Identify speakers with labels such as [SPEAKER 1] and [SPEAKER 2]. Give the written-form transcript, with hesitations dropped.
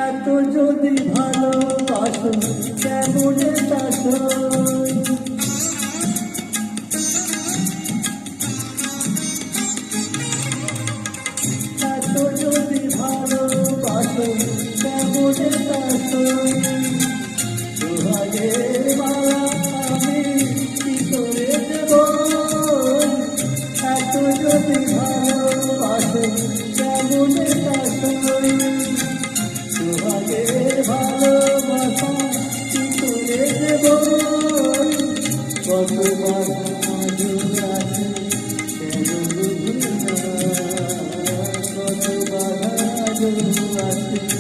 [SPEAKER 1] এত যদি ভালোবাসো কেমনে চাষই এত যদি ভালোবাসো কেমনে চাষই সোহাগের মালা আমি কি করে দেব এত যদি ভালোবাসো কেমনে চাষই সোহাগের ভালোবাসা কি করে দেব কত বাধা আছে কেন বুঝি না কত বাধা আছে